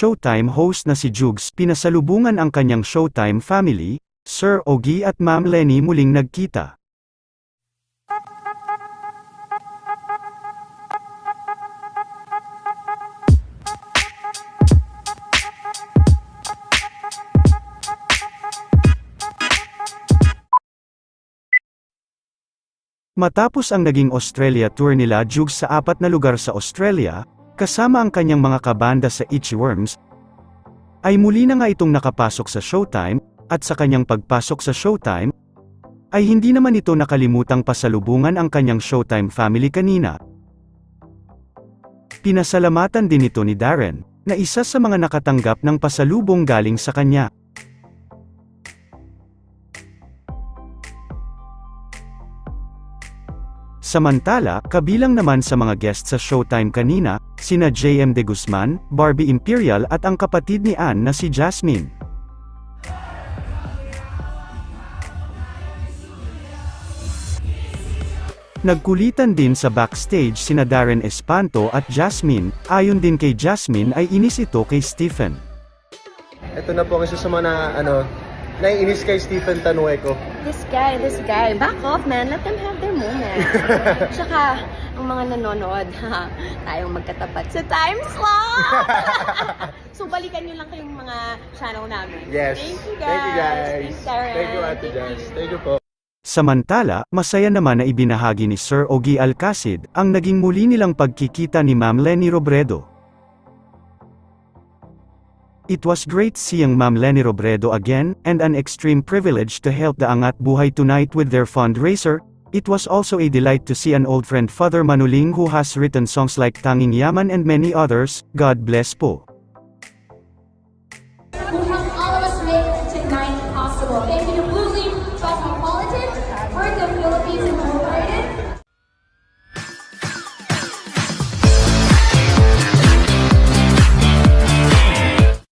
Showtime host na si Jugs pinasalubungan ang kanyang Showtime family, Sir Ogie at Ma'am Lenny muling nagkita. Matapos ang naging Australia tour nila Jugs sa 4 na lugar sa Australia, kasama ang kanyang mga kabanda sa Itchy Worms, ay muli na nga itong nakapasok sa Showtime, at sa kanyang pagpasok sa Showtime, ay hindi naman ito nakalimutang pasalubungan ang kanyang Showtime family kanina. Pinasalamatan din ito ni Darren, na isa sa mga nakatanggap ng pasalubong galing sa kanya. Samantala, kabilang naman sa mga guest sa Showtime kanina, sina JM De Guzman, Barbie Imperial at ang kapatid ni Ann na si Jasmine. Nagkulitan din sa backstage sina Darren Espanto at Jasmine, ayon din kay Jasmine ay inis ito kay Stephen. Ito na po ang isa sa mga naiinis kay Stephen Tanueco. This guy, back off man, let them have their moment. Tsaka, ang mga nanonood, tayong magkatapat sa time slot! So, balikan nyo lang kayong mga channel namin. Yes. Thank you guys. Thank you guys. Thanks, Darren. Thank you, Ate Jazz. Thank you po. Samantala, masaya naman na ibinahagi ni Sir Ogie Alcacid, ang naging muli nilang pagkikita ni Ma'am Lenny Robredo. It was great seeing Ma'am Lenny Robredo again, and an extreme privilege to help the Angat Buhay tonight with their fundraiser. It was also a delight to see an old friend Father Manuling who has written songs like Tanging Yaman and many others. God bless po. Who helped all of us make tonight possible. Thank you.